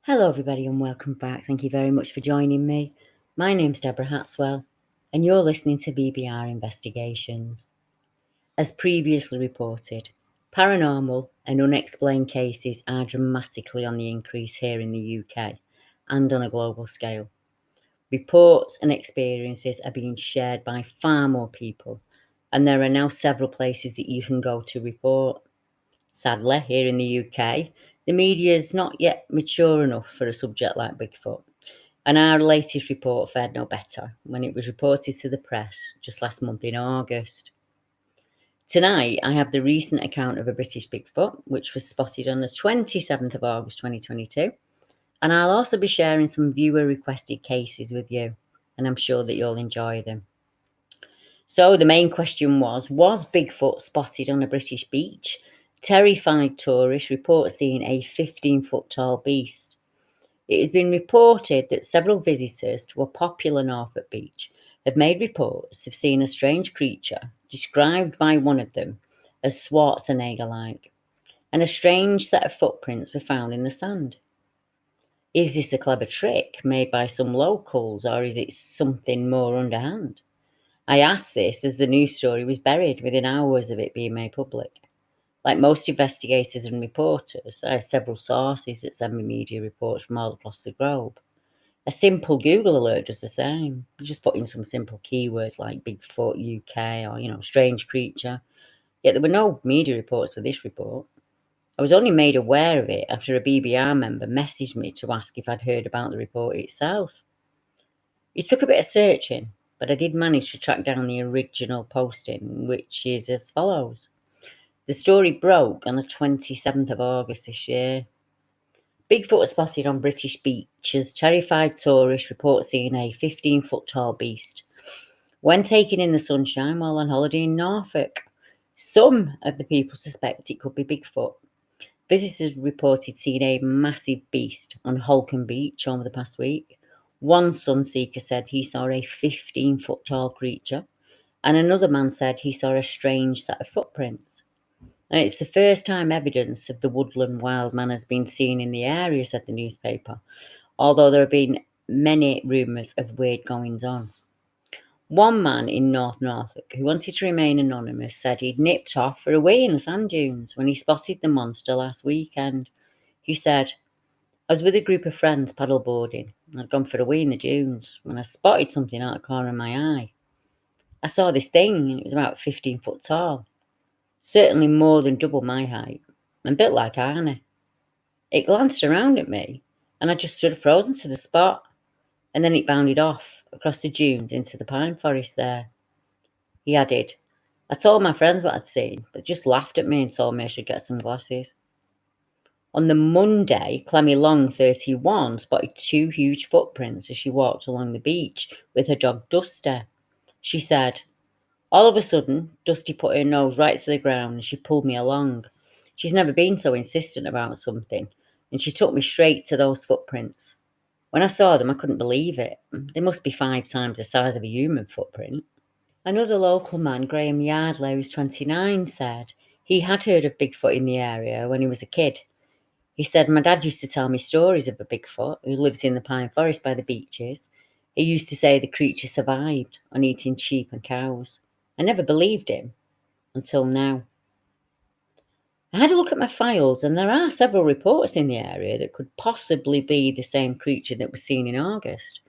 Hello everybody and welcome back. Thank you very much for joining me. My name's Deborah Hatswell and you're listening to BBR Investigations. As previously reported, paranormal and unexplained cases are dramatically on the increase here in the UK and on a global scale. Reports and experiences are being shared by far more people, and there are now several places that you can go to report. Sadly, here in the UK, the media is not yet mature enough for a subject like Bigfoot, and our latest report fared no better when it was reported to the press just last month in August. Tonight, I have the recent account of a British Bigfoot, which was spotted on the 27th of August 2022, and I'll also be sharing some viewer-requested cases with you, and I'm sure that you'll enjoy them. So the main question was Bigfoot spotted on a British beach? Terrified tourists report seeing a 15-foot tall beast. It has been reported that several visitors to a popular Norfolk beach have made reports of seeing a strange creature described by one of them as Schwarzenegger-like, and a strange set of footprints were found in the sand. Is this a clever trick made by some locals, or is it something more underhand? I asked this as the news story was buried within hours of it being made public. Like most investigators and reporters, I have several sources that send me media reports from all across the globe. A simple Google alert does the same. You just put in some simple keywords like Bigfoot UK or, strange creature. Yet there were no media reports for this report. I was only made aware of it after a BBR member messaged me to ask if I'd heard about the report itself. It took a bit of searching, but I did manage to track down the original posting, which is as follows. The story broke on the 27th of August this year. Bigfoot was spotted on British beaches. Terrified tourists report seeing a 15-foot tall beast when taken in the sunshine while on holiday in Norfolk. Some of the people suspect it could be Bigfoot. Visitors reported seeing a massive beast on Holkham Beach over the past week. One sunseeker said he saw a 15-foot tall creature, and another man said he saw a strange set of footprints. And it's the first time evidence of the woodland wild man has been seen in the area, said the newspaper, although there have been many rumours of weird goings on. One man in North Norfolk, who wanted to remain anonymous, said he'd nipped off for a wee in the sand dunes when he spotted the monster last weekend. He said, I was with a group of friends paddleboarding, and I'd gone for a wee in the dunes when I spotted something out of the corner of my eye. I saw this thing, and it was about 15 foot tall. Certainly more than double my height, and built like Arnie. It glanced around at me, and I just stood frozen to the spot, and then it bounded off across the dunes into the pine forest there. He added, I told my friends what I'd seen, but just laughed at me and told me I should get some glasses. On the Monday, Clemmy Long, 31, spotted two huge footprints as she walked along the beach with her dog Dusty. She said, all of a sudden, Dusty put her nose right to the ground and she pulled me along. She's never been so insistent about something, and she took me straight to those footprints. When I saw them, I couldn't believe it. They must be 5 times the size of a human footprint. Another local man, Graham Yardley, who's 29, said he had heard of Bigfoot in the area when he was a kid. He said, my dad used to tell me stories of a Bigfoot who lives in the pine forest by the beaches. He used to say the creature survived on eating sheep and cows. I never believed him until now. I had a look at my files, and there are several reports in the area that could possibly be the same creature that was seen in August.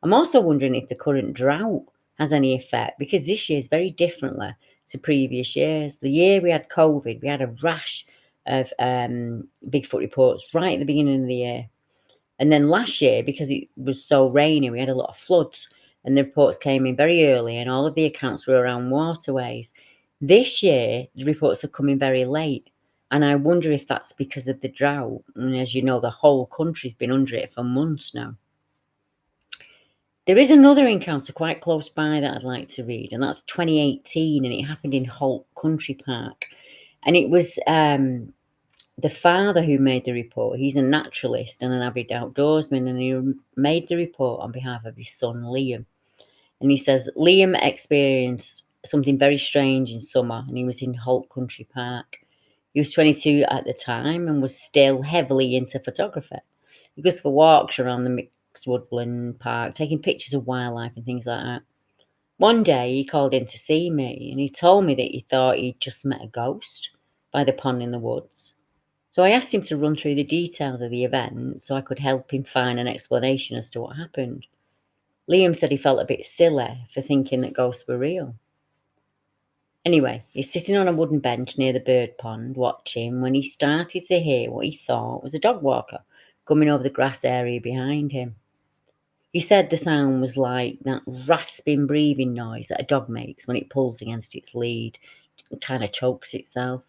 I'm also wondering if the current drought has any effect, because this year is very differently to previous years. The year we had COVID, we had a rash of Bigfoot reports right at the beginning of the year. And then last year, because it was so rainy, we had a lot of floods, and the reports came in very early, and all of the accounts were around waterways. This year, the reports are coming very late, and I wonder if that's because of the drought. And as you know, the whole country's been under it for months now. There is another encounter quite close by that I'd like to read, and that's 2018, and it happened in Holt Country Park. And it was the father who made the report. He's a naturalist and an avid outdoorsman, and he made the report on behalf of his son, Liam. And he says, Liam experienced something very strange in summer, and he was in Holt Country Park. He was 22 at the time and was still heavily into photography. He goes for walks around the mixed woodland park, taking pictures of wildlife and things like that. One day he called in to see me and he told me that he thought he'd just met a ghost by the pond in the woods. So I asked him to run through the details of the event so I could help him find an explanation as to what happened. Liam said he felt a bit silly for thinking that ghosts were real. Anyway, he's sitting on a wooden bench near the bird pond watching when he started to hear what he thought was a dog walker coming over the grass area behind him. He said the sound was like that rasping breathing noise that a dog makes when it pulls against its lead and kind of chokes itself.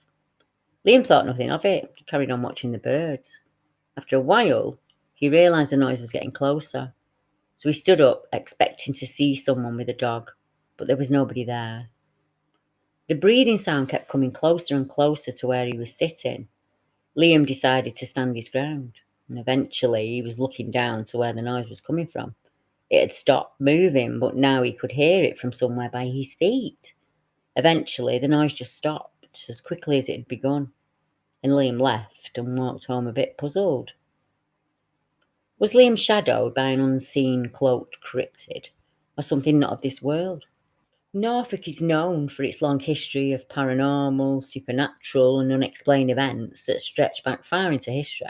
Liam thought nothing of it, he carried on watching the birds. After a while, he realised the noise was getting closer. So he stood up, expecting to see someone with a dog, but there was nobody there. The breathing sound kept coming closer and closer to where he was sitting. Liam decided to stand his ground, and eventually he was looking down to where the noise was coming from. It had stopped moving, but now he could hear it from somewhere by his feet. Eventually, the noise just stopped as quickly as it had begun, and Liam left and walked home a bit puzzled. Was Liam shadowed by an unseen cloaked cryptid, or something not of this world? Norfolk is known for its long history of paranormal, supernatural, and unexplained events that stretch back far into history.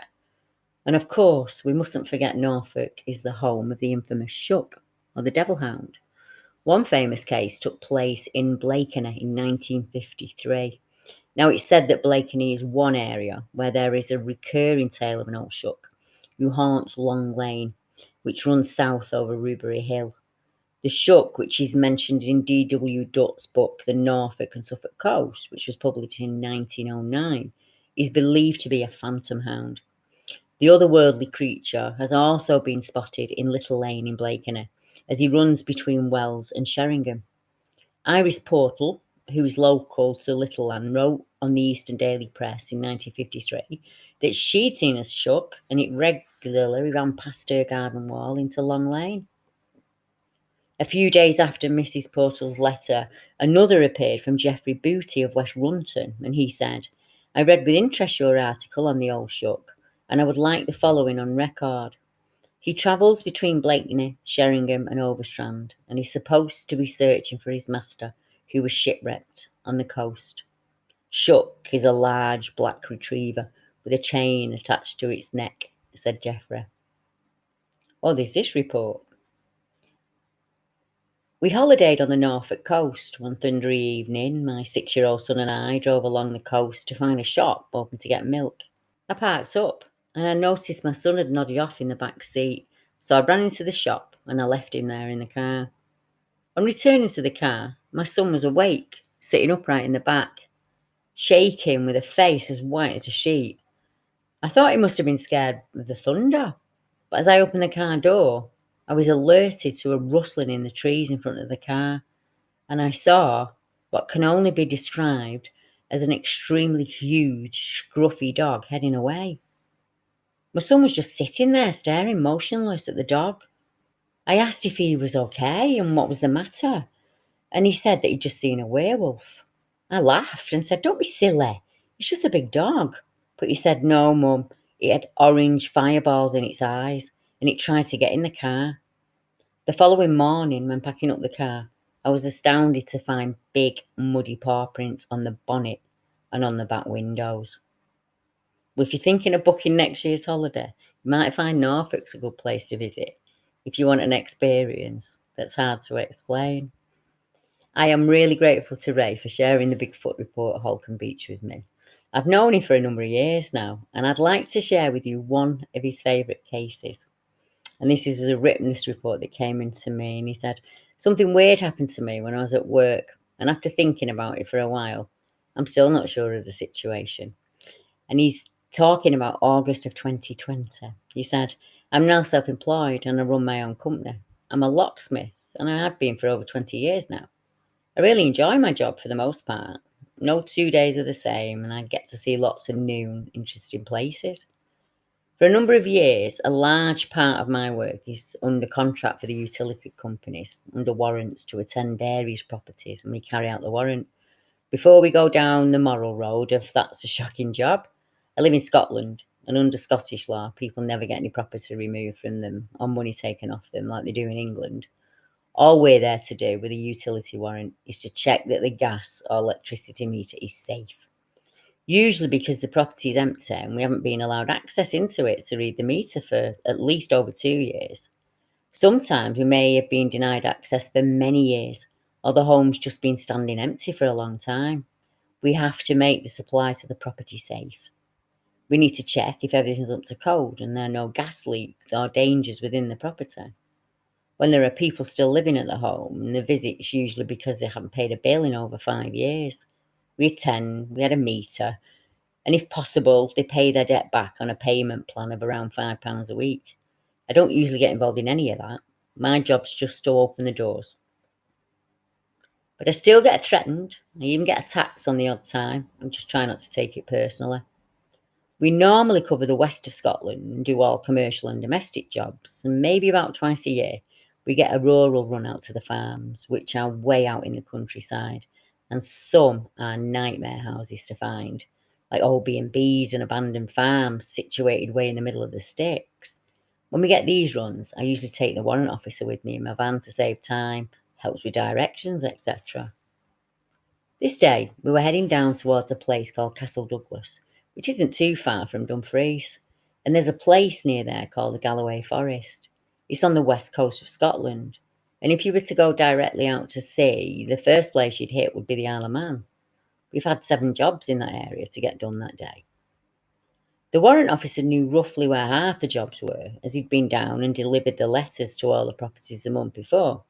And of course, we mustn't forget Norfolk is the home of the infamous Shook, or the Devil Hound. One famous case took place in Blakeney in 1953. Now, it's said that Blakeney is one area where there is a recurring tale of an old Shook who haunts Long Lane, which runs south over Rubery Hill. The Shook, which is mentioned in D.W. Dutt's book, The Norfolk and Suffolk Coast, which was published in 1909, is believed to be a phantom hound. The otherworldly creature has also been spotted in Little Lane in Blakeney, as he runs between Wells and Sheringham. Iris Portal, who is local to Little Lane, wrote on the Eastern Daily Press in 1953 that she'd seen a Shook and it regularly ran past her garden wall into Long Lane. A few days after Mrs. Portal's letter, another appeared from Geoffrey Booty of West Runton, and he said, "I read with interest your article on the old Shook, and I would like the following on record. He travels between Blakeney, Sheringham and Overstrand, and is supposed to be searching for his master, who was shipwrecked on the coast. Shook is a large black retriever with a chain attached to its neck," said Geoffrey. Oh, there's this report. We holidayed on the Norfolk coast one thundery evening. My 6-year-old son and I drove along the coast to find a shop open to get milk. I parked up and I noticed my son had nodded off in the back seat, so I ran into the shop and I left him there in the car. On returning to the car, my son was awake, sitting upright in the back, shaking with a face as white as a sheet. I thought he must have been scared of the thunder, but as I opened the car door, I was alerted to a rustling in the trees in front of the car, and I saw what can only be described as an extremely huge, scruffy dog heading away. My son was just sitting there staring motionless at the dog. I asked if he was okay and what was the matter, and he said that he'd just seen a werewolf. I laughed and said, "Don't be silly, it's just a big dog." But he said, "No, Mum, it had orange fireballs in its eyes and it tried to get in the car." The following morning, when packing up the car, I was astounded to find big, muddy paw prints on the bonnet and on the back windows. Well, if you're thinking of booking next year's holiday, you might find Norfolk's a good place to visit if you want an experience that's hard to explain. I am really grateful to Ray for sharing the Bigfoot report at Holkham Beach with me. I've known him for a number of years now, and I'd like to share with you one of his favourite cases. And this was a witness report that came into me, and he said, "Something weird happened to me when I was at work, and after thinking about it for a while, I'm still not sure of the situation." And he's talking about August of 2020. He said, "I'm now self-employed and I run my own company. I'm a locksmith, and I have been for over 20 years now. I really enjoy my job for the most part. No 2 days are the same, and I get to see lots of new and interesting places. For a number of years, a large part of my work is under contract for the utility companies, under warrants to attend various properties, and we carry out the warrant. Before we go down the moral road of that's a shocking job, I live in Scotland, and under Scottish law, people never get any property removed from them or money taken off them like they do in England. All we're there to do with a utility warrant is to check that the gas or electricity meter is safe. Usually because the property is empty and we haven't been allowed access into it to read the meter for at least over 2 years. Sometimes we may have been denied access for many years, or the home's just been standing empty for a long time. We have to make the supply to the property safe. We need to check if everything's up to code and there are no gas leaks or dangers within the property. When there are people still living at the home, and the visit's usually because they haven't paid a bill in over 5 years, we attend, we had a meter, and if possible, they pay their debt back on a payment plan of around £5 a week. I don't usually get involved in any of that. My job's just to open the doors. But I still get threatened. I even get attacked on the odd time. I just try not to take it personally. We normally cover the west of Scotland and do all commercial and domestic jobs, and maybe about twice a year we get a rural run out to the farms, which are way out in the countryside, and some are nightmare houses to find, like old B&Bs and abandoned farms situated way in the middle of the sticks. When we get these runs, I usually take the warrant officer with me in my van to save time, helps with directions, etc. This day, we were heading down towards a place called Castle Douglas, which isn't too far from Dumfries, and there's a place near there called the Galloway Forest. It's on the west coast of Scotland, and if you were to go directly out to sea, the first place you'd hit would be the Isle of Man. We've had 7 jobs in that area to get done that day. The warrant officer knew roughly where half the jobs were, as he'd been down and delivered the letters to all the properties the month before,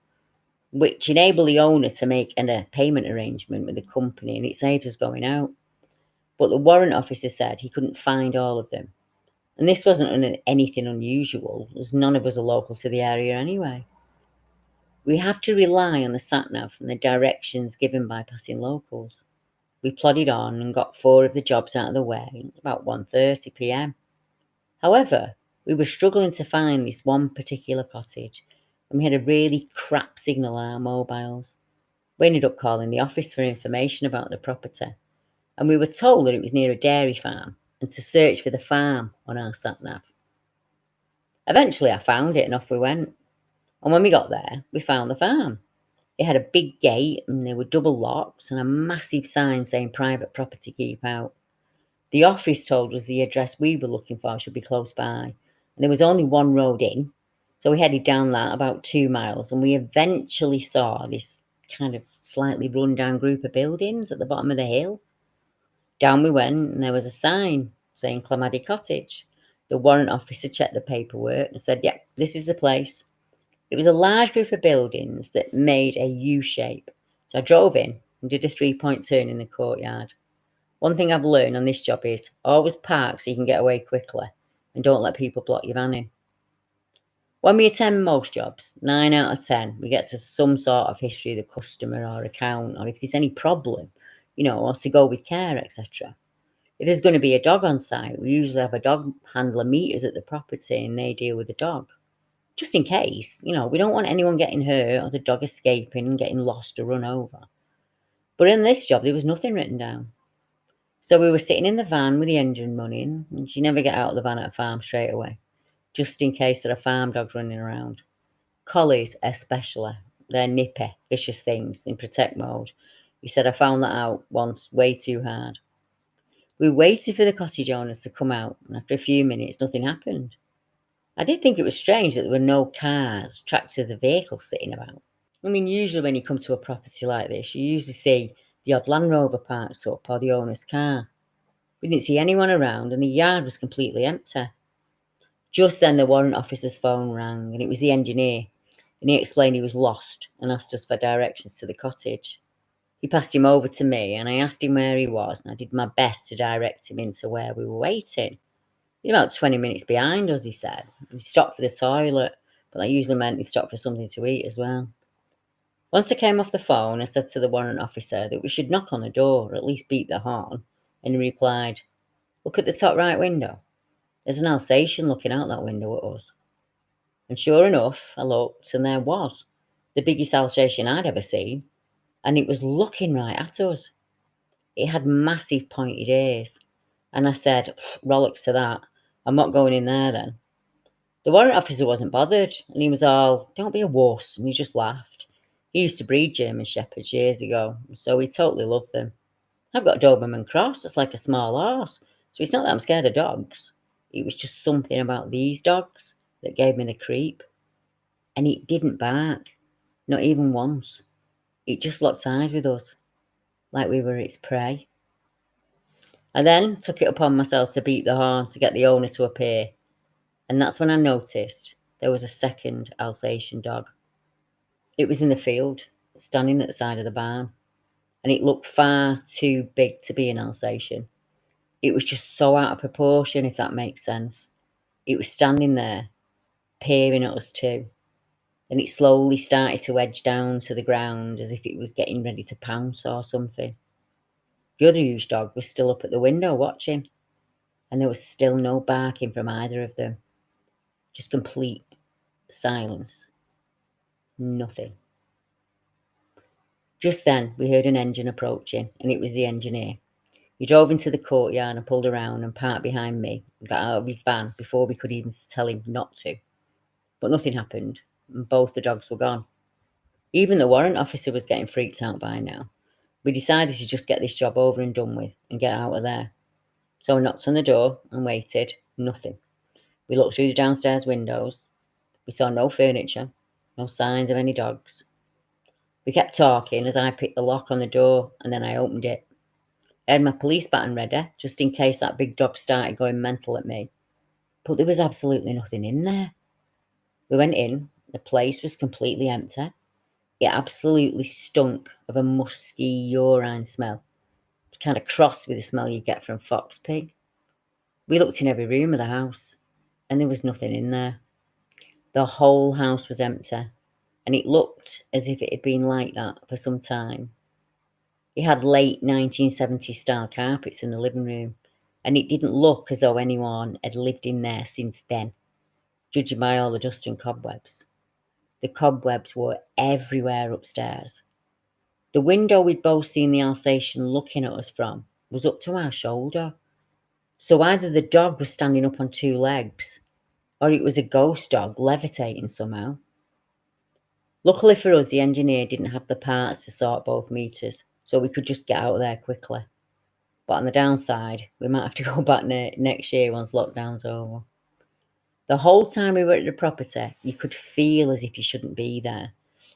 which enabled the owner to make a payment arrangement with the company, and it saved us going out. But the warrant officer said he couldn't find all of them. And this wasn't anything unusual, as none of us are local to the area anyway. We have to rely on the sat-nav and the directions given by passing locals. We plodded on and got 4 of the jobs out of the way at about 1:30 p.m. However, we were struggling to find this one particular cottage, and we had a really crap signal on our mobiles. We ended up calling the office for information about the property, and we were told that it was near a dairy farm and to search for the farm on our sat-nav. Eventually I found it and off we went. And when we got there, we found the farm. It had a big gate and there were double locks and a massive sign saying private property, keep out. The office told us the address we were looking for should be close by, and there was only one road in, so we headed down that about 2 miles, and we eventually saw this kind of slightly run-down group of buildings at the bottom of the hill. Down we went, and there was a sign saying Clamady Cottage. The warrant officer checked the paperwork and said, yep, this is the place. It was a large group of buildings that made a U shape. So I drove in and did a 3-point turn in the courtyard. One thing I've learned on this job is always park so you can get away quickly, and don't let people block your van in. When we attend most jobs, 9 out of 10, we get to some sort of history of the customer or account, or if there's any problem, or to go with care, etc. If there's going to be a dog on site, we usually have a dog handler meet us at the property and they deal with the dog. Just in case, we don't want anyone getting hurt or the dog escaping and getting lost or run over. But in this job, there was nothing written down. So we were sitting in the van with the engine running, and you never get out of the van at a farm straight away, just in case there are farm dogs running around. Collies especially, they're nippy, vicious things in protect mode. He said I found that out once way too hard. We waited for the cottage owners to come out, and after a few minutes, nothing happened. I did think it was strange that there were no cars, tractors, or vehicles sitting about. I mean, usually when you come to a property like this, you usually see the odd Land Rover parked up or the owner's car. We didn't see anyone around, and the yard was completely empty. Just then the warrant officer's phone rang, and it was the engineer, and he explained he was lost and asked us for directions to the cottage. He passed him over to me, and I asked him where he was, and I did my best to direct him into where we were waiting. He was about 20 minutes behind us, he said. He stopped for the toilet, but that usually meant he stopped for something to eat as well. Once I came off the phone, I said to the warrant officer that we should knock on the door, or at least beat the horn, and he replied, look at the top right window. There's an Alsatian looking out that window at us. And sure enough, I looked, and there was, the biggest Alsatian I'd ever seen, and it was looking right at us. It had massive pointed ears, and I said, rollicks to that. I'm not going in there then. The warrant officer wasn't bothered, and he was all, don't be a wuss, and he just laughed. He used to breed German Shepherds years ago, so he totally loved them. I've got a Doberman Cross that's like a small horse, so it's not that I'm scared of dogs. It was just something about these dogs that gave me the creep. And it didn't bark, not even once. It just locked eyes with us, like we were its prey. I then took it upon myself to beat the horn to get the owner to appear, and that's when I noticed there was a second Alsatian dog. It was in the field, standing at the side of the barn, and it looked far too big to be an Alsatian. It was just so out of proportion, if that makes sense. It was standing there, peering at us too. Then it slowly started to edge down to the ground as if it was getting ready to pounce or something. The other huge dog was still up at the window watching, and there was still no barking from either of them. Just complete silence. Nothing. Just then, we heard an engine approaching, and it was the engineer. He drove into the courtyard and pulled around and parked behind me and got out of his van before we could even tell him not to. But nothing happened, and both the dogs were gone. Even the warrant officer was getting freaked out by now. We decided to just get this job over and done with and get out of there. So we knocked on the door and waited. Nothing. We looked through the downstairs windows. We saw no furniture, no signs of any dogs. We kept talking as I picked the lock on the door and then I opened it. I had my police baton ready, just in case that big dog started going mental at me. But there was absolutely nothing in there. We went in. The place was completely empty. It absolutely stunk of a musky urine smell, kind of crossed with the smell you get from fox pig. We looked in every room of the house, and there was nothing in there. The whole house was empty, and it looked as if it had been like that for some time. It had late 1970s style carpets in the living room, and it didn't look as though anyone had lived in there since then, judging by all the dust and cobwebs. The cobwebs were everywhere upstairs. The window we'd both seen the Alsatian looking at us from was up to our shoulder. So either the dog was standing up on two legs, or it was a ghost dog levitating somehow. Luckily for us, the engineer didn't have the parts to sort both meters, so we could just get out of there quickly. But on the downside, we might have to go back next year once lockdown's over. The whole time we were at the property, you could feel as if you shouldn't be there.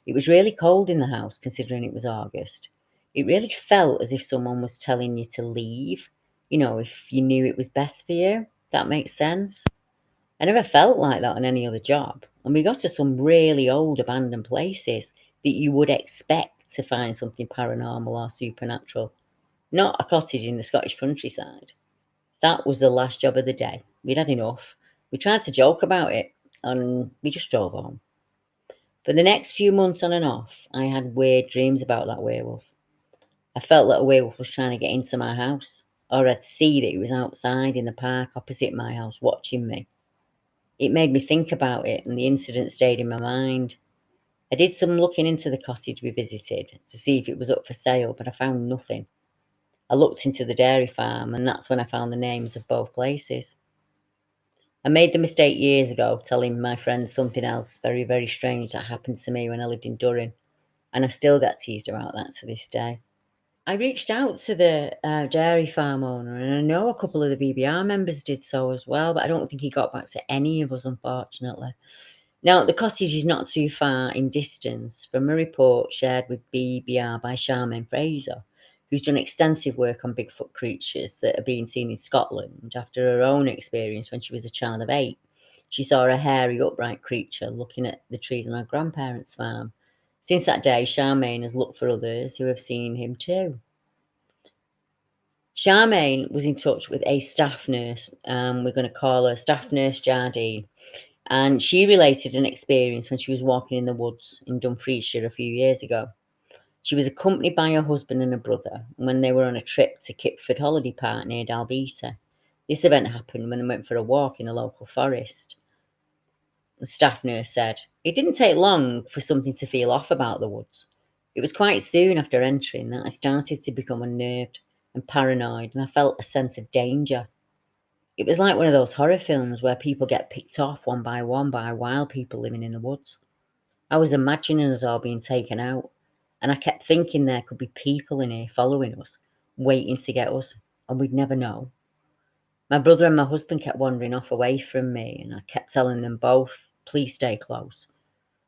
It was really cold in the house, considering it was August. It really felt as if someone was telling you to leave, if you knew it was best for you. That makes sense. I never felt like that on any other job. And we got to some really old abandoned places that you would expect to find something paranormal or supernatural. Not a cottage in the Scottish countryside. That was the last job of the day. We'd had enough. We tried to joke about it, and we just drove home. For the next few months on and off, I had weird dreams about that werewolf. I felt that a werewolf was trying to get into my house, or I'd see that he was outside in the park opposite my house watching me. It made me think about it, and the incident stayed in my mind. I did some looking into the cottage we visited to see if it was up for sale, but I found nothing. I looked into the dairy farm, and that's when I found the names of both places. I made the mistake years ago telling my friends something else very, very strange that happened to me when I lived in Durham, and I still get teased about that to this day. I reached out to the dairy farm owner, and I know a couple of the BBR members did so as well, but I don't think he got back to any of us, unfortunately. Now, the cottage is not too far in distance from a report shared with BBR by Charmaine Fraser, who's done extensive work on Bigfoot creatures that are being seen in Scotland after her own experience when she was a child of 8. She saw a hairy, upright creature looking at the trees on her grandparents' farm. Since that day, Charmaine has looked for others who have seen him too. Charmaine was in touch with a staff nurse, we're going to call her Staff Nurse Jardine, and she related an experience when she was walking in the woods in Dumfriesshire a few years ago. She was accompanied by her husband and a brother when they were on a trip to Kipford Holiday Park near Dalbeater. This event happened when they went for a walk in the local forest. The staff nurse said, "It didn't take long for something to feel off about the woods. It was quite soon after entering that I started to become unnerved and paranoid, and I felt a sense of danger. It was like one of those horror films where people get picked off one by wild people living in the woods. I was imagining us all being taken out, and I kept thinking there could be people in here following us, waiting to get us, and we'd never know. My brother and my husband kept wandering off away from me, and I kept telling them both, please stay close.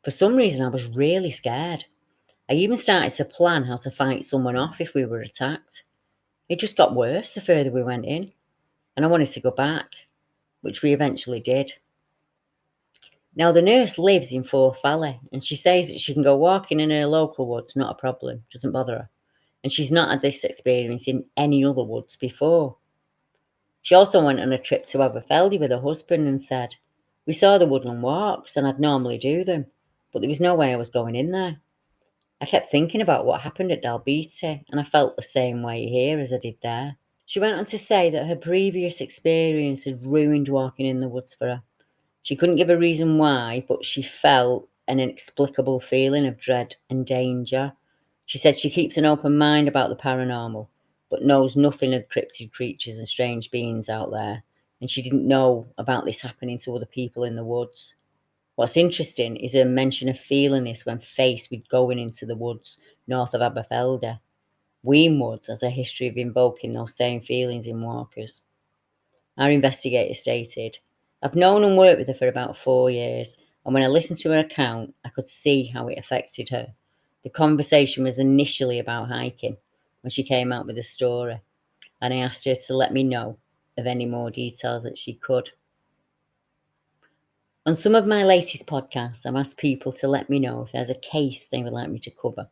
For some reason, I was really scared. I even started to plan how to fight someone off if we were attacked. It just got worse the further we went in, and I wanted to go back, which we eventually did. Now, the nurse lives in Forth Valley, and she says that she can go walking in her local woods, not a problem, doesn't bother her. And she's not had this experience in any other woods before. She also went on a trip to Aberfeldy with her husband and said, we saw the woodland walks, and I'd normally do them, but there was no way I was going in there. I kept thinking about what happened at Dalbeattie, and I felt the same way here as I did there. She went on to say that her previous experience had ruined walking in the woods for her. She couldn't give a reason why, but she felt an inexplicable feeling of dread and danger. She said she keeps an open mind about the paranormal, but knows nothing of cryptid creatures and strange beings out there, and she didn't know about this happening to other people in the woods. What's interesting is her mention of feeling this when faced with going into the woods north of Aberfeldy. Weem Woods has a history of invoking those same feelings in walkers. Our investigator stated, I've known and worked with her for about 4 years, and when I listened to her account, I could see how it affected her. The conversation was initially about hiking when she came out with a story, and I asked her to let me know of any more details that she could. On some of my latest podcasts, I've asked people to let me know if there's a case they would like me to cover,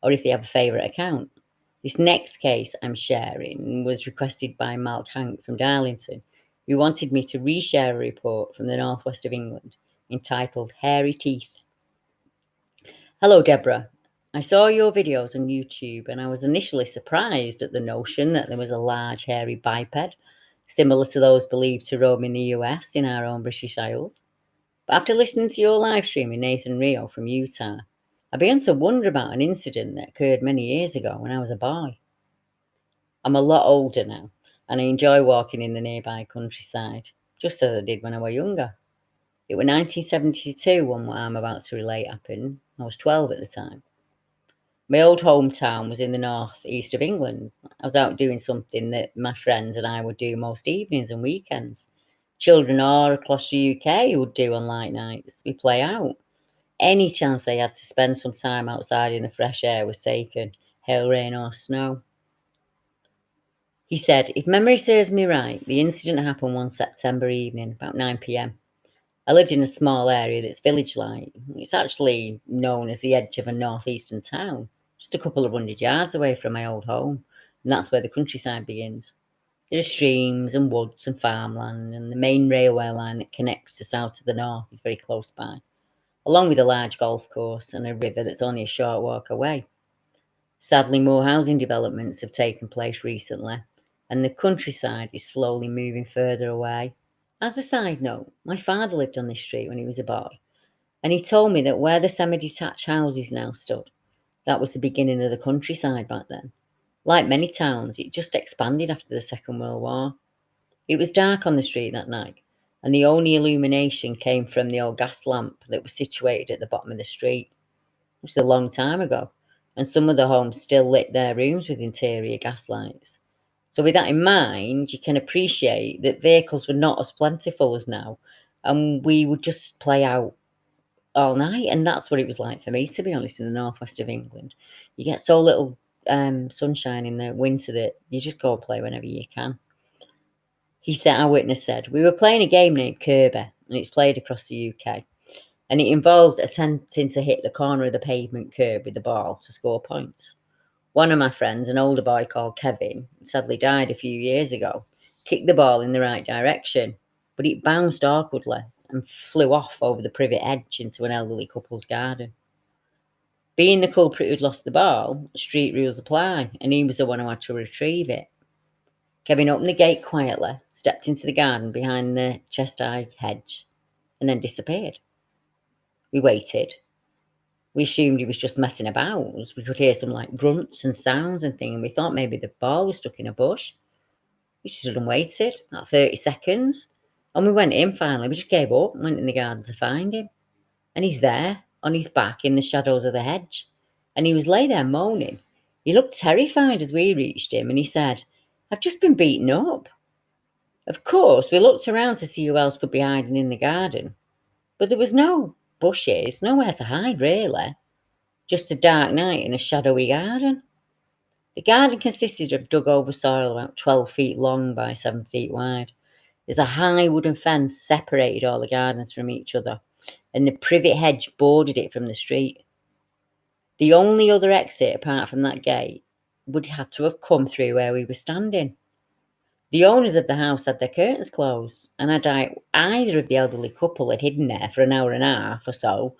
or if they have a favourite account. This next case I'm sharing was requested by Mark Hank from Darlington, who wanted me to reshare a report from the northwest of England entitled Hairy Teeth. Hello, Deborah. I saw your videos on YouTube and I was initially surprised at the notion that there was a large hairy biped, similar to those believed to roam in the US in our own British Isles. But after listening to your live stream with Nathan Rio from Utah, I began to wonder about an incident that occurred many years ago when I was a boy. I'm a lot older now, and I enjoy walking in the nearby countryside, just as I did when I was younger. It was 1972 when what I'm about to relate happened. I was 12 at the time. My old hometown was in the north east of England. I was out doing something that my friends and I would do most evenings and weekends. Children all across the UK would do on light nights. We play out. Any chance they had to spend some time outside in the fresh air was taken, hail, rain, or snow. He said, if memory serves me right, the incident happened one September evening, about 9 pm. I lived in a small area that's village-like. It's actually known as the edge of a northeastern town, just a couple of 100 yards away from my old home, and that's where the countryside begins. There are streams and woods and farmland, and the main railway line that connects the south to the north is very close by, along with a large golf course and a river that's only a short walk away. Sadly, more housing developments have taken place recently, and the countryside is slowly moving further away. As a side note, my father lived on this street when he was a boy, and he told me that where the semi-detached houses now stood, that was the beginning of the countryside back then. Like many towns, it just expanded after the Second World War. It was dark on the street that night, and the only illumination came from the old gas lamp that was situated at the bottom of the street. It was a long time ago, and some of the homes still lit their rooms with interior gas lights. So with that in mind, you can appreciate that vehicles were not as plentiful as now, and we would just play out all night, and that's what it was like for me, to be honest, in the northwest of England. You get so little sunshine in the winter that you just go play whenever you can. He said, our witness said, we were playing a game named Kirby, and it's played across the UK. And it involves attempting to hit the corner of the pavement curb with the ball to score points. One of my friends, an older boy called Kevin, sadly died a few years ago, kicked the ball in the right direction, but it bounced awkwardly and flew off over the privet edge into an elderly couple's garden. Being the culprit who'd lost the ball, street rules apply, and he was the one who had to retrieve it. Kevin opened the gate quietly, stepped into the garden behind the chest-high hedge, and then disappeared. We waited. We assumed he was just messing about. We could hear some like grunts and sounds and things, and we thought maybe the ball was stuck in a bush. We stood and waited, about 30 seconds. And we went in finally. We just gave up and went in the garden to find him. And he's there, on his back in the shadows of the hedge. And he was lay there moaning. He looked terrified as we reached him, and he said, "I've just been beaten up." Of course, we looked around to see who else could be hiding in the garden. But there was no bushes, nowhere to hide really. Just a dark night in a shadowy garden. The garden consisted of dug over soil about 12 feet long by 7 feet wide. There's a high wooden fence separated all the gardens from each other, and the privet hedge bordered it from the street. The only other exit apart from that gate would have to have come through where we were standing. The owners of the house had their curtains closed, and I doubt either of the elderly couple had hidden there for an hour and a half or so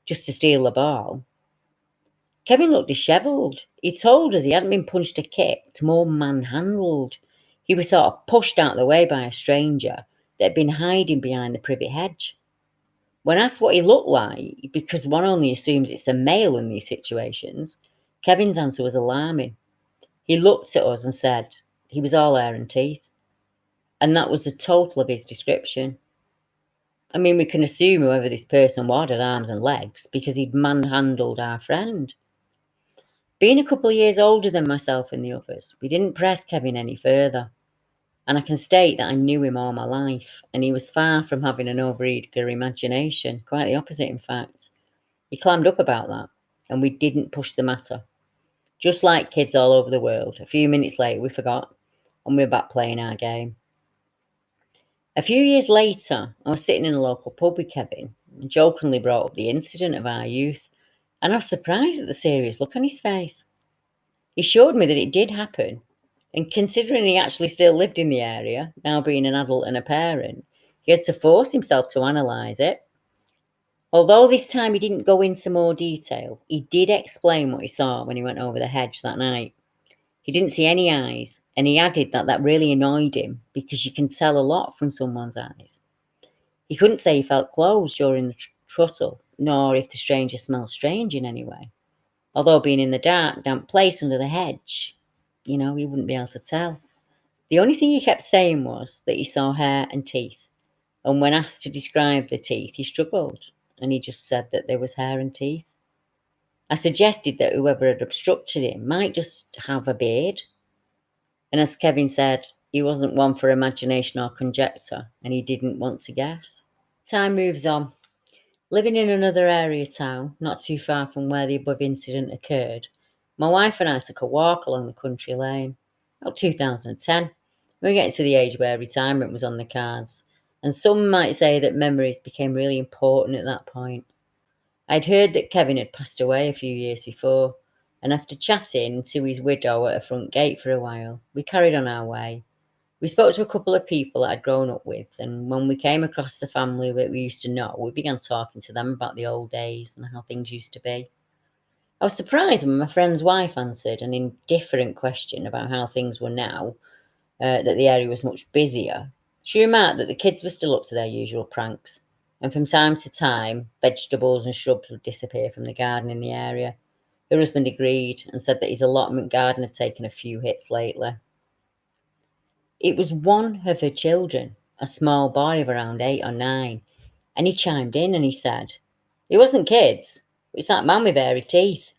just to steal the ball. Kevin looked dishevelled. He told us he hadn't been punched or kicked, more manhandled. He was sort of pushed out of the way by a stranger that had been hiding behind the privet hedge. When asked what he looked like, because one only assumes it's a male in these situations, Kevin's answer was alarming. He looked at us and said he was all hair and teeth. And that was the total of his description. I mean, we can assume whoever this person was had arms and legs because he'd manhandled our friend. Being a couple of years older than myself and the others, we didn't press Kevin any further. And I can state that I knew him all my life, and he was far from having an overeager imagination, quite the opposite, in fact. He clammed up about that, and we didn't push the matter. Just like kids all over the world, a few minutes later we forgot, and we were back playing our game. A few years later, I was sitting in a local pub with Kevin and jokingly brought up the incident of our youth, and I was surprised at the serious look on his face. He showed me that it did happen, and considering he actually still lived in the area, now being an adult and a parent, he had to force himself to analyse it. Although this time he didn't go into more detail, he did explain what he saw when he went over the hedge that night. He didn't see any eyes, and he added that that really annoyed him because you can tell a lot from someone's eyes. He couldn't say he felt clothes during the tussle, nor if the stranger smelled strange in any way. Although being in the dark, damp place under the hedge, he wouldn't be able to tell. The only thing he kept saying was that he saw hair and teeth, and when asked to describe the teeth, he struggled, and he just said that there was hair and teeth. I suggested that whoever had obstructed him might just have a beard, and as Kevin said, he wasn't one for imagination or conjecture, and he didn't want to guess. Time moves on. Living in another area town, not too far from where the above incident occurred, my wife and I took a walk along the country lane. About 2010, we were getting to the age where retirement was on the cards, and some might say that memories became really important at that point. I'd heard that Kevin had passed away a few years before, and after chatting to his widow at a front gate for a while, we carried on our way. We spoke to a couple of people that I'd grown up with, and when we came across the family that we used to know, we began talking to them about the old days and how things used to be. I was surprised when my friend's wife answered an indifferent question about how things were now, that the area was much busier. She remarked that the kids were still up to their usual pranks, and from time to time, vegetables and shrubs would disappear from the garden in the area. Her husband agreed and said that his allotment garden had taken a few hits lately. It was one of her children, a small boy of around 8 or 9, and he chimed in and he said, "It wasn't kids, it's that man with hairy teeth."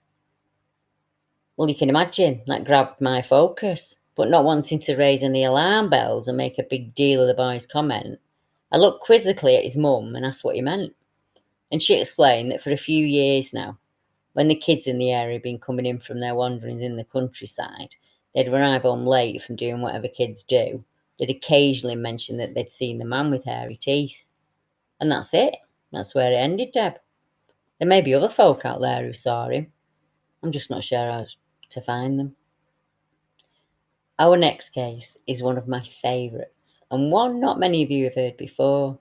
Well, you can imagine, that grabbed my focus, but not wanting to raise any alarm bells and make a big deal of the boy's comment, I looked quizzically at his mum and asked what he meant. And she explained that for a few years now, when the kids in the area had been coming in from their wanderings in the countryside, they'd arrive home late from doing whatever kids do. They'd occasionally mention that they'd seen the man with hairy teeth. And that's it. That's where it ended, Deb. There may be other folk out there who saw him. I'm just not sure how to find them. Our next case is one of my favourites, and one not many of you have heard before.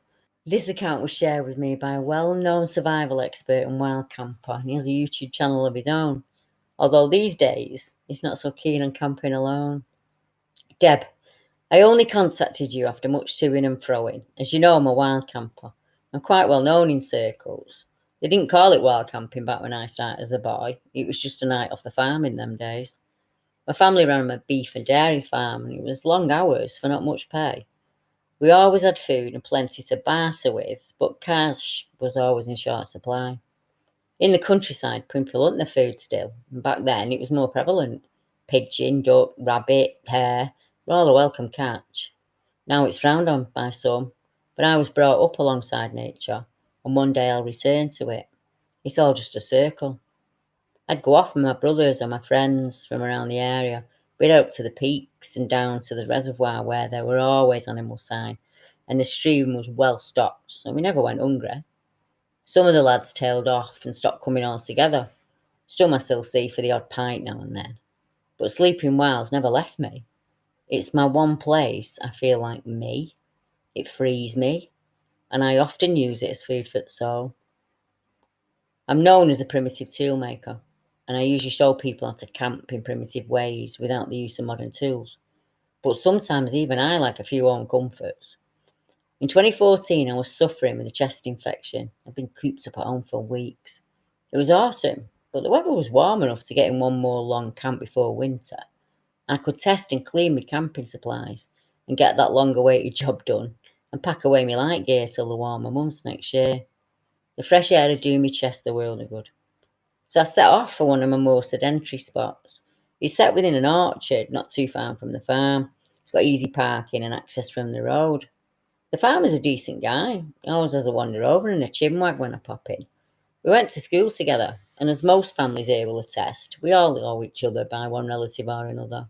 This account was shared with me by a well-known survival expert and wild camper, and he has a YouTube channel of his own. Although these days, he's not so keen on camping alone. Deb, I only contacted you after much toing and froing. As you know, I'm a wild camper. I'm quite well known in circles. They didn't call it wild camping back when I started as a boy. It was just a night off the farm in them days. My family ran a beef and dairy farm, and it was long hours for not much pay. We always had food and plenty to barter with, but cash was always in short supply. In the countryside, people hunt their food still, and back then it was more prevalent. Pigeon, duck, rabbit, hare were all a welcome catch. Now it's frowned on by some, but I was brought up alongside nature, and one day I'll return to it. It's all just a circle. I'd go off with my brothers and my friends from around the area. We'd out to the peaks and down to the reservoir where there were always animal sign, and the stream was well stocked, so we never went hungry. Some of the lads tailed off and stopped coming altogether. Still, I still see for the odd pint now and then. But sleeping well's never left me. It's my one place I feel like me. It frees me, and I often use it as food for the soul. I'm known as a primitive toolmaker, and I usually show people how to camp in primitive ways without the use of modern tools. But sometimes even I like a few home comforts. In 2014, I was suffering with a chest infection. I'd been cooped up at home for weeks. It was autumn, but the weather was warm enough to get in one more long camp before winter. I could test and clean my camping supplies and get that long awaited job done and pack away my light gear till the warmer months next year. The fresh air would do my chest the world of good. So I set off for one of my more sedentary spots. It's set within an orchard not too far from the farm. It's got easy parking and access from the road. The farmer's a decent guy. He always has a wander over and a chinwag when I pop in. We went to school together, and as most families here will attest, we all know each other by one relative or another.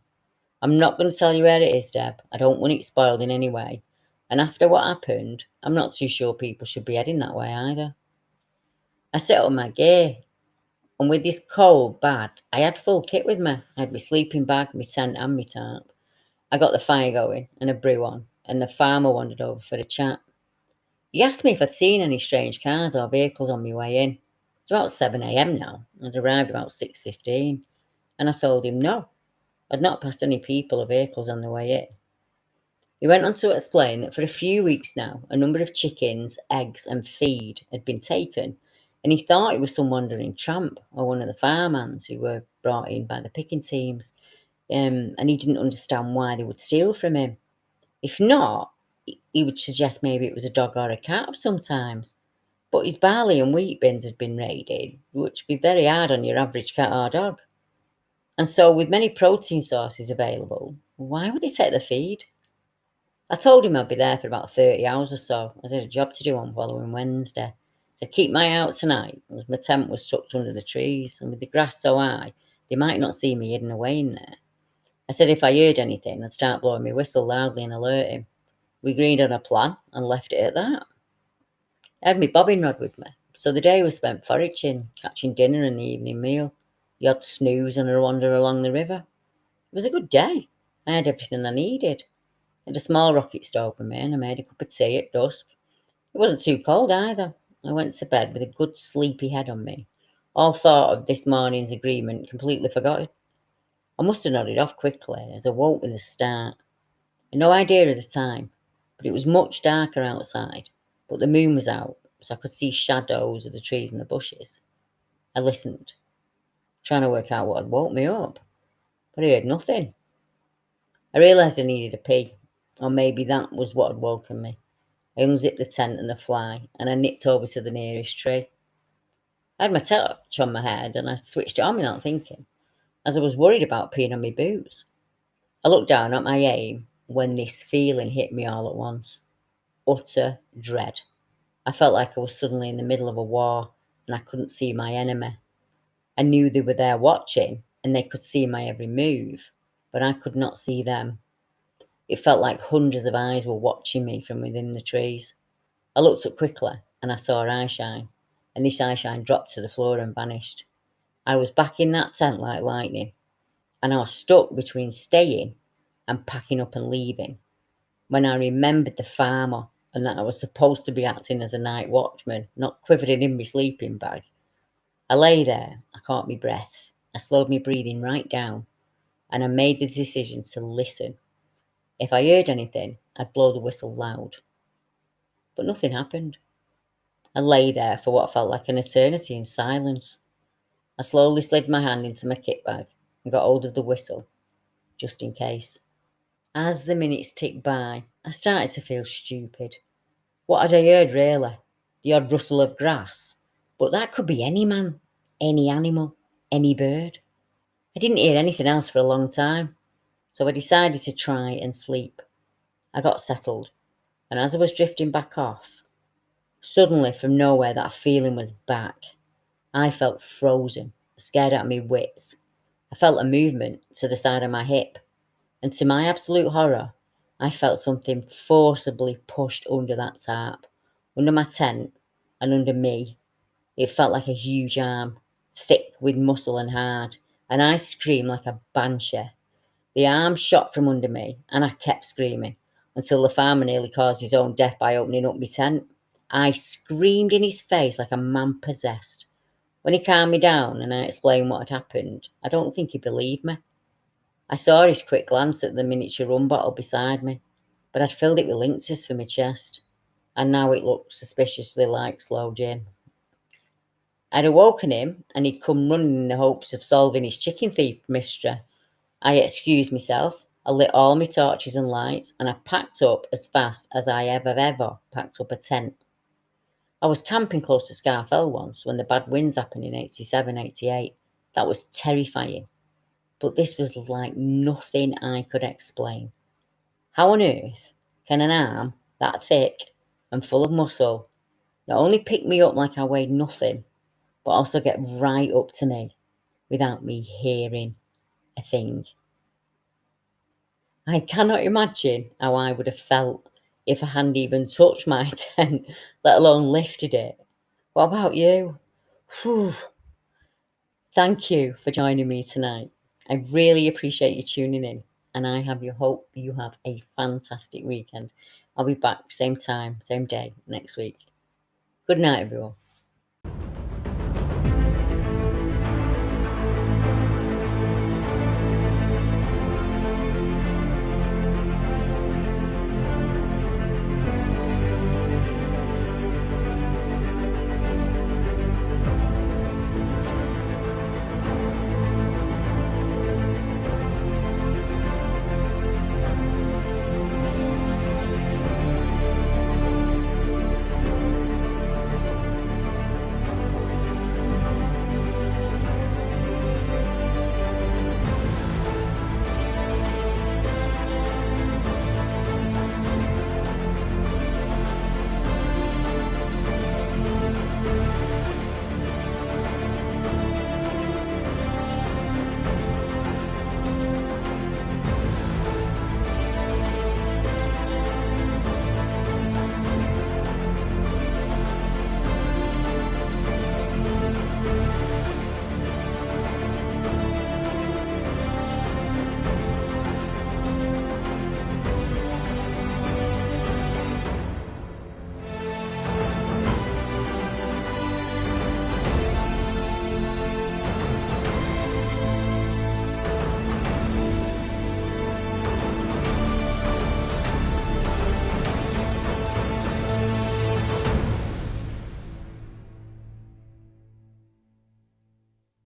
I'm not going to tell you where it is, Deb. I don't want it spoiled in any way. And after what happened, I'm not too sure people should be heading that way either. I set up my gear, and with this cold bad, I had full kit with me. I had my sleeping bag, my tent, and my tarp. I got the fire going and a brew on, and the farmer wandered over for a chat. He asked me if I'd seen any strange cars or vehicles on my way in. It's about 7 a.m. now. I'd arrived about 6:15, and I told him no. I'd not passed any people or vehicles on the way in. He went on to explain that for a few weeks now, a number of chickens, eggs, and feed had been taken, and he thought it was some wandering tramp or one of the farmhands who were brought in by the picking teams, and he didn't understand why they would steal from him. If not, he would suggest maybe it was a dog or a cat sometimes. But his barley and wheat bins had been raided, which would be very hard on your average cat or dog. And so, with many protein sources available, why would they take the feed? I told him I'd be there for about 30 hours or so. I had a job to do on following Wednesday. So keep my eye out tonight, as my tent was tucked under the trees, and with the grass so high, they might not see me hidden away in there. I said if I heard anything, I'd start blowing my whistle loudly and alert him. We agreed on a plan and left it at that. I had my bobbing rod with me, so the day was spent foraging, catching dinner and the evening meal, the odd snooze and a wander along the river. It was a good day. I had everything I needed. I had a small rocket stove for me and I made a cup of tea at dusk. It wasn't too cold either. I went to bed with a good sleepy head on me. All thought of this morning's agreement completely forgotten. I must have nodded off quickly as I woke with a start. I had no idea of the time, but it was much darker outside, but the moon was out, so I could see shadows of the trees and the bushes. I listened, trying to work out what had woke me up, but I heard nothing. I realised I needed a pee, or maybe that was what had woken me. I unzipped the tent and the fly, and I nipped over to the nearest tree. I had my torch on my head, and I switched it on without thinking, as I was worried about peeing on my boots. I looked down at my aim when this feeling hit me all at once. Utter dread. I felt like I was suddenly in the middle of a war, and I couldn't see my enemy. I knew they were there watching, and they could see my every move, but I could not see them. It felt like hundreds of eyes were watching me from within the trees. I looked up quickly, and I saw eyeshine, and this eyeshine dropped to the floor and vanished. I was back in that tent like lightning, and I was stuck between staying and packing up and leaving, when I remembered the farmer and that I was supposed to be acting as a night watchman, not quivering in my sleeping bag. I lay there, I caught my breath, I slowed my breathing right down, and I made the decision to listen. If I heard anything, I'd blow the whistle loud. But nothing happened. I lay there for what felt like an eternity in silence. I slowly slid my hand into my kit bag and got hold of the whistle just in case. As the minutes ticked by, I started to feel stupid. What had I heard, really? The odd rustle of grass. But that could be any man, any animal, any bird. I didn't hear anything else for a long time, so I decided to try and sleep. I got settled, and as I was drifting back off, suddenly from nowhere that feeling was back. I felt frozen, scared out of my wits. I felt a movement to the side of my hip, and to my absolute horror, I felt something forcibly pushed under that tarp, under my tent, and under me. It felt like a huge arm, thick with muscle and hard, and I screamed like a banshee. The arm shot from under me, and I kept screaming until the farmer nearly caused his own death by opening up my tent. I screamed in his face like a man possessed. When he calmed me down and I explained what had happened, I don't think he believed me. I saw his quick glance at the miniature rum bottle beside me, but I'd filled it with linctus for my chest, and now it looked suspiciously like sloe gin. I'd awoken him, and he'd come running in the hopes of solving his chicken thief mystery. I excused myself, I lit all my torches and lights, and I packed up as fast as I ever packed up a tent. I was camping close to Scarfell once when the bad winds happened in 87, 88. That was terrifying. But this was like nothing I could explain. How on earth can an arm that thick and full of muscle not only pick me up like I weighed nothing, but also get right up to me without me hearing a thing? I cannot imagine how I would have felt if a hand even touched my tent, let alone lifted it. What about you? Whew. Thank you for joining me tonight. I really appreciate you tuning in, and I hope you have a fantastic weekend. I'll be back same time, same day next week. Good night, everyone.